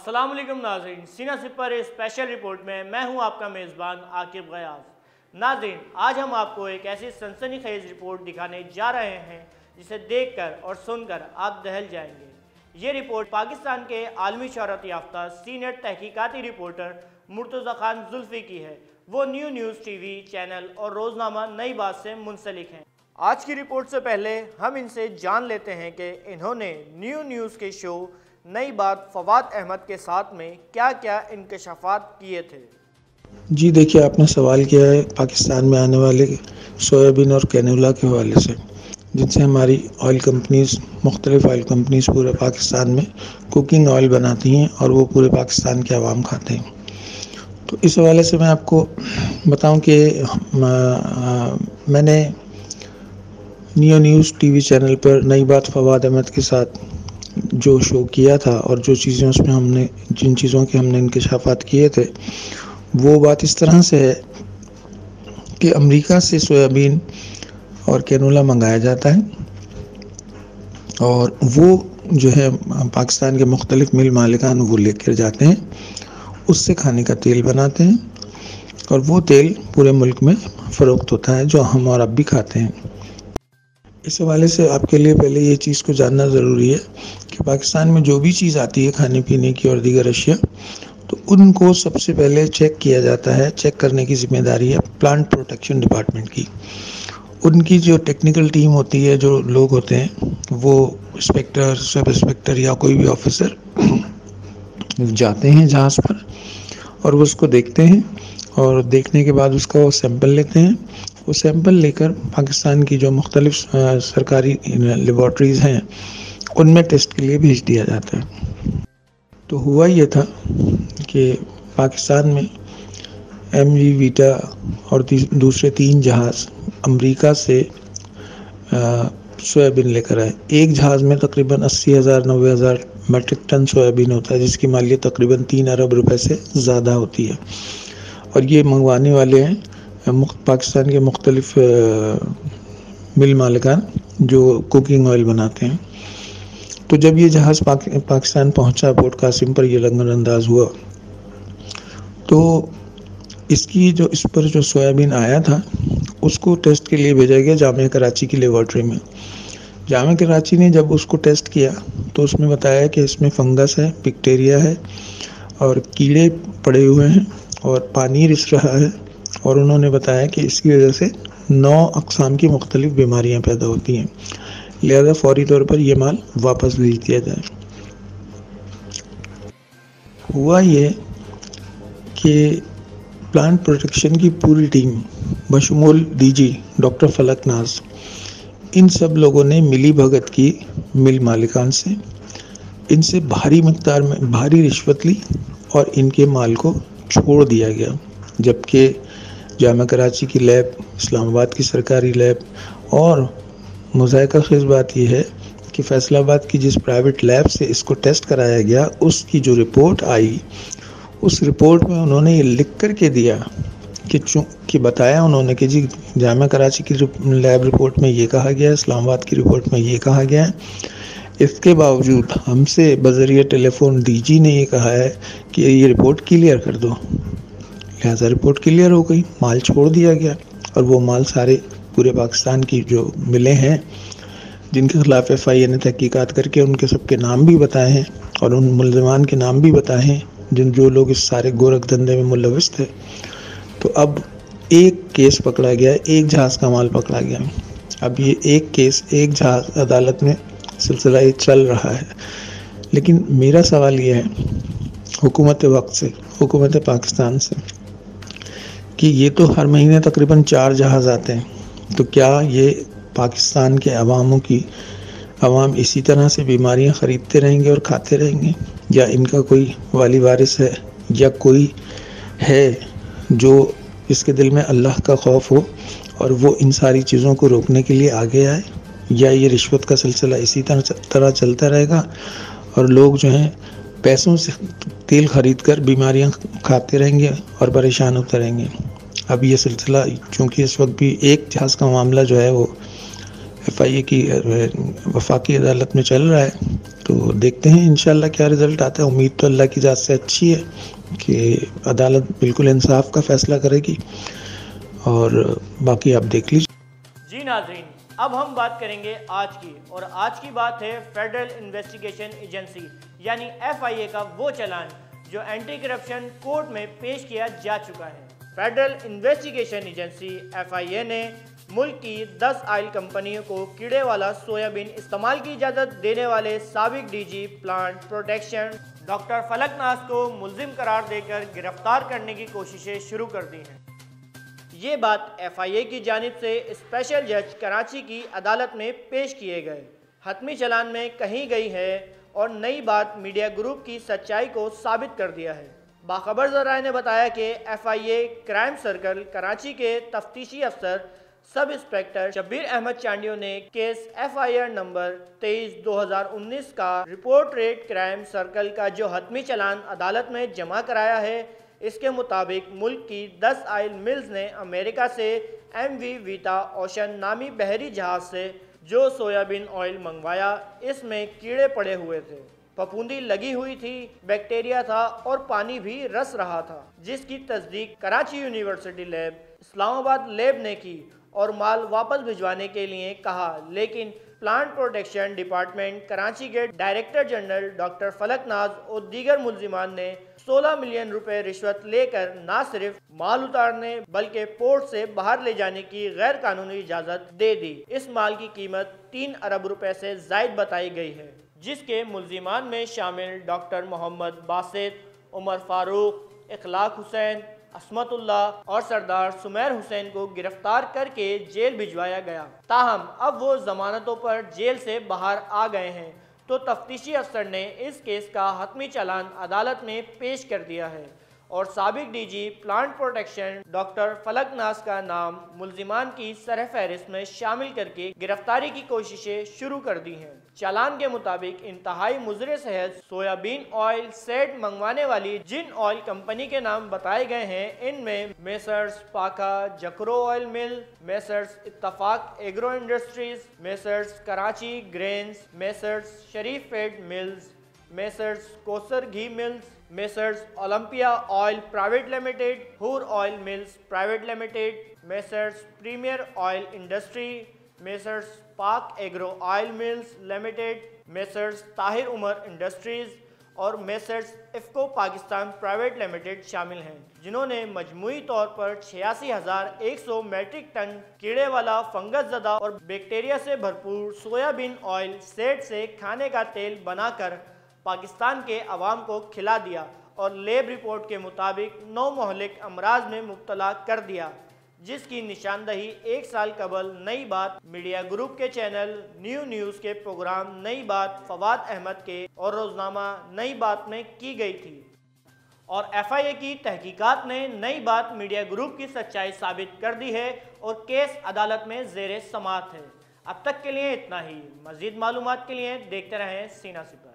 अस्सलाम वालेकुम नाज़रीन, सीना सिपर स्पेशल रिपोर्ट में मैं हूं आपका मेज़बान आकिब गयास। नाज़रीन, आज हम आपको एक ऐसी सनसनीखेज रिपोर्ट दिखाने जा रहे हैं जिसे देखकर और सुनकर आप दहल जाएंगे। ये रिपोर्ट पाकिस्तान के आलमी शोहरत याफ्ता सीनियर तहकीकाती रिपोर्टर मुर्तज़ा खान जुल्फ़ी की है। वो न्यूज़ टीवी चैनल और रोज़नामा नई बात से मुंसलिक हैं। आज की रिपोर्ट से पहले हम इनसे जान लेते हैं कि इन्होंने न्यूज़ के शो नई बात फवाद अहमद के साथ में क्या क्या इंकशाफात किए थे। जी देखिए, आपने सवाल किया है पाकिस्तान में आने वाले सोयाबीन और कैनोला के हवाले से, जिनसे हमारी ऑयल कंपनीज़, मुख्तलिफ ऑयल कंपनीज़ पूरे पाकिस्तान में कुकिंग ऑयल बनाती हैं और वो पूरे पाकिस्तान के अवाम खाते हैं। तो इस हवाले से मैं आपको बताऊं कि मैंने न्यूज़ टीवी चैनल पर नई बात फवाद अहमद के साथ जो शो किया था और जो चीज़ें उसमें जिन चीज़ों के हमने इंकशाफात किए थे, वो बात इस तरह से है कि अमेरिका से सोयाबीन और कैनोला मंगाया जाता है और वो जो है पाकिस्तान के मुख्तलिफ मिल मालिकान वो लेकर जाते हैं, उससे खाने का तेल बनाते हैं और वो तेल पूरे मुल्क में फ़रोख्त होता है, जो हम और आप भी खाते हैं। इस हवाले से आपके लिए पहले ये चीज़ को जानना ज़रूरी है कि पाकिस्तान में जो भी चीज़ आती है खाने पीने की और दीगर अशिया, तो उनको सबसे पहले चेक किया जाता है। चेक करने की ज़िम्मेदारी है प्लांट प्रोटेक्शन डिपार्टमेंट की। उनकी जो टेक्निकल टीम होती है, जो लोग होते हैं, वो इंस्पेक्टर, सब इंस्पेक्टर या कोई भी ऑफिसर जाते हैं जहाज़ पर और वो उसको देखते हैं और देखने के बाद उसका वो सैंपल लेते हैं। वो सैंपल लेकर पाकिस्तान की जो मुख्तलिफ सरकारी लेबॉर्ट्रीज़ हैं उनमें टेस्ट के लिए भेज दिया जाता है। तो हुआ ये था कि पाकिस्तान में MV वीटा और दूसरे 3 जहाज़ अमेरिका से सोयाबीन लेकर आए। एक जहाज़ में तकरीबन 80,000-90,000 मेट्रिक टन सोयाबीन होता है, जिसकी मालियत तकरीबन 3 अरब रुपए से ज़्यादा होती है। और ये मंगवाने वाले हैं पाकिस्तान के मुख्तलिफ मिल मालिकान जो कुकिंग ऑयल बनाते हैं। तो जब ये जहाज़ पाकिस्तान पहुंचा, पोर्ट कासिम पर ये लंगर अंदाज हुआ, तो इस पर जो सोयाबीन आया था उसको टेस्ट के लिए भेजा गया जामिया कराची की लेबॉर्ट्री में। जामिया कराची ने जब उसको टेस्ट किया तो उसमें बताया कि इसमें फंगस है, बैक्टीरिया है और कीड़े पड़े हुए हैं और पानी रिस रहा है, और उन्होंने बताया कि इसकी वजह से 9 अक़साम की मुख्तलिफ बीमारियां पैदा होती हैं, लिहाजा फौरी तौर पर यह माल वापस भेज दिया जाए। हुआ ये कि प्लांट प्रोटेक्शन की पूरी टीम बशमूल DG डॉक्टर फलक नाज, इन सब लोगों ने मिली भगत की मिल मालिकान से, इनसे भारी मकदार में भारी रिश्वत ली और इनके माल को छोड़ दिया गया। जबकि जामिया कराची की लैब, इस्लामाबाद की सरकारी लैब, और मुज़ाहिका ख़ेज़ बात यह है कि फैसलाबाद की जिस प्राइवेट लैब से इसको टेस्ट कराया गया, उसकी जो रिपोर्ट आई, उस रिपोर्ट में उन्होंने ये लिख कर के दिया कि बताया उन्होंने कि जी जामिया कराची की लैब रिपोर्ट में ये कहा गया है, इस्लामाबाद की रिपोर्ट में ये कहा गया है। इसके बावजूद हमसे बज़रिए टेलीफोन DG ने ये कहा है कि ये रिपोर्ट क्लियर कर दो। लिहाजा रिपोर्ट क्लियर हो गई, माल छोड़ दिया गया और वो माल सारे पूरे पाकिस्तान की जो मिले हैं जिनके खिलाफ FIA ने तहकीकात करके उनके सबके नाम भी बताए हैं और उन मुल्ज़िमान के नाम भी बताए हैं जो लोग इस सारे गोरख धंधे में मुलविस थे। तो अब एक केस पकड़ा गया, एक जहाज़ का माल पकड़ा गया। अब ये एक केस, एक जहाज़ अदालत में सिलसिला ये चल रहा है। लेकिन मेरा सवाल ये है हुकूमत वक्त से, हुकूमत पाकिस्तान से, कि ये तो हर महीने तकरीबन 4 जहाज़ आते हैं, तो क्या ये पाकिस्तान के अवाम इसी तरह से बीमारियां ख़रीदते रहेंगे और खाते रहेंगे, या इनका कोई वाली वारिस है या कोई है जो इसके दिल में अल्लाह का खौफ हो और वो इन सारी चीज़ों को रोकने के लिए आगे आए, या ये रिश्वत का सिलसिला इसी तरह चलता रहेगा और लोग जो हैं पैसों से तेल ख़रीद कर बीमारियां खाते रहेंगे और परेशान होते रहेंगे। अब ये सिलसिला चूँकि इस वक्त भी एक जहाज़ का मामला जो है वो FIA की वफाकी अदालत में चल रहा है, تو دیکھتے ہیں انشاءاللہ کیا رزلٹ آتا ہے. امید تو اللہ کی ذات سے اچھی ہے کہ عدالت بالکل انصاف کا فیصلہ کرے گی، اور باقی آپ دیکھ لیجیے. جی ناظرین، اب ہم بات کریں گے آج کی، اور آج کی بات ہے فیڈرل انویسٹیگیشن ایجنسی یعنی FIA کا وہ چلان جو اینٹی کرپشن کورٹ میں پیش کیا جا چکا ہے. فیڈرل انویسٹیگیشن ایجنسی FIA نے ملک کی 10 آئل کمپنیوں کو کیڑے والا سویابین استعمال کی اجازت دینے والے سابق DG پلانٹ پروٹیکشن ڈاکٹر فلک ناز کو ملزم قرار دے کر گرفتار کرنے کی کوششیں شروع کر دی ہیں. یہ بات FIA کی جانب سے اسپیشل جج کراچی کی عدالت میں پیش کیے گئے حتمی چلان میں کہی گئی ہے، اور نئی بات میڈیا گروپ کی سچائی کو ثابت کر دیا ہے. باخبر ذرائع نے بتایا کہ FIA کرائم سرکل کراچی کے تفتیشی افسر سب انسپیکٹر شبیر احمد چانڈیو نے کیس FIR نمبر 23/2019 کا رپورٹ ریٹ کرائم سرکل کا جو حتمی چلان عدالت میں جمع کرایا ہے. اس کے مطابق ملک کی 10 آئل ملز نے امریکہ سے MV ویٹا اوشن نامی بحری جہاز سے جو سویابین آئل منگوایا، اس میں کیڑے پڑے ہوئے تھے، پھپھوندی لگی ہوئی تھی، بیکٹیریا تھا اور پانی بھی رس رہا تھا، جس کی تصدیق کراچی یونیورسٹی لیب، اسلام آباد لیب نے کی اور مال واپس بھجوانے کے لیے کہا. لیکن پلانٹ پروٹیکشن ڈپارٹمنٹ کراچی کے ڈائریکٹر جنرل ڈاکٹر فلک ناز اور دیگر ملزمان نے 16 ملین روپے رشوت لے کر نہ صرف مال اتارنے بلکہ پورٹ سے باہر لے جانے کی غیر قانونی اجازت دے دی. اس مال کی قیمت 3 ارب روپے سے زائد بتائی گئی ہے، جس کے ملزمان میں شامل ڈاکٹر محمد باسط، عمر فاروق، اخلاق حسین، عصمت اللہ اور سردار سمیر حسین کو گرفتار کر کے جیل بھجوایا گیا. تاہم اب وہ ضمانتوں پر جیل سے باہر آ گئے ہیں، تو تفتیشی افسر نے اس کیس کا حتمی چلان عدالت میں پیش کر دیا ہے اور سابق DG پلانٹ پروٹیکشن ڈاکٹر فلک ناز کا نام ملزمان کی سرِ فہرست میں شامل کر کے گرفتاری کی کوششیں شروع کر دی ہیں. چالان کے مطابق انتہائی مضر صحت سویابین آئل سیٹ منگوانے والی جن آئل کمپنی کے نام بتائے گئے ہیں، ان میں messrs پاکا Jakhro oil mill, Messrs Ittefaq agro industries, Messrs Karachi grains, Messrs Sharif feed mills, Messrs Kausar ghee mills, Messrs Olympia oil private limited, ہور oil mills private limited, Messrs premier oil industry, Messrs Pak agro oil mills limited, Messrs Tahir Umar industries اور Messrs Afco Pakistan private limited شامل ہیں، جنہوں نے مجموعی طور پر 86,100 metric ton کیڑے والا فنگس زدہ اور بیکٹیریا سے بھرپور سویابین آئل سیٹ سے کھانے کا تیل بنا کر پاکستان کے عوام کو کھلا دیا اور لیب رپورٹ کے مطابق 9 مہلک امراض میں مبتلا کر دیا، جس کی نشاندہی 1 سال قبل نئی بات میڈیا گروپ کے چینل نیوز کے پروگرام نئی بات فواد احمد کے اور روزنامہ نئی بات میں کی گئی تھی. اور FIA کی تحقیقات نے نئی بات میڈیا گروپ کی سچائی ثابت کر دی ہے اور کیس عدالت میں زیر سماعت ہے. اب تک کے لیے اتنا ہی. مزید معلومات کے لیے دیکھتے رہیں سینہ سپر.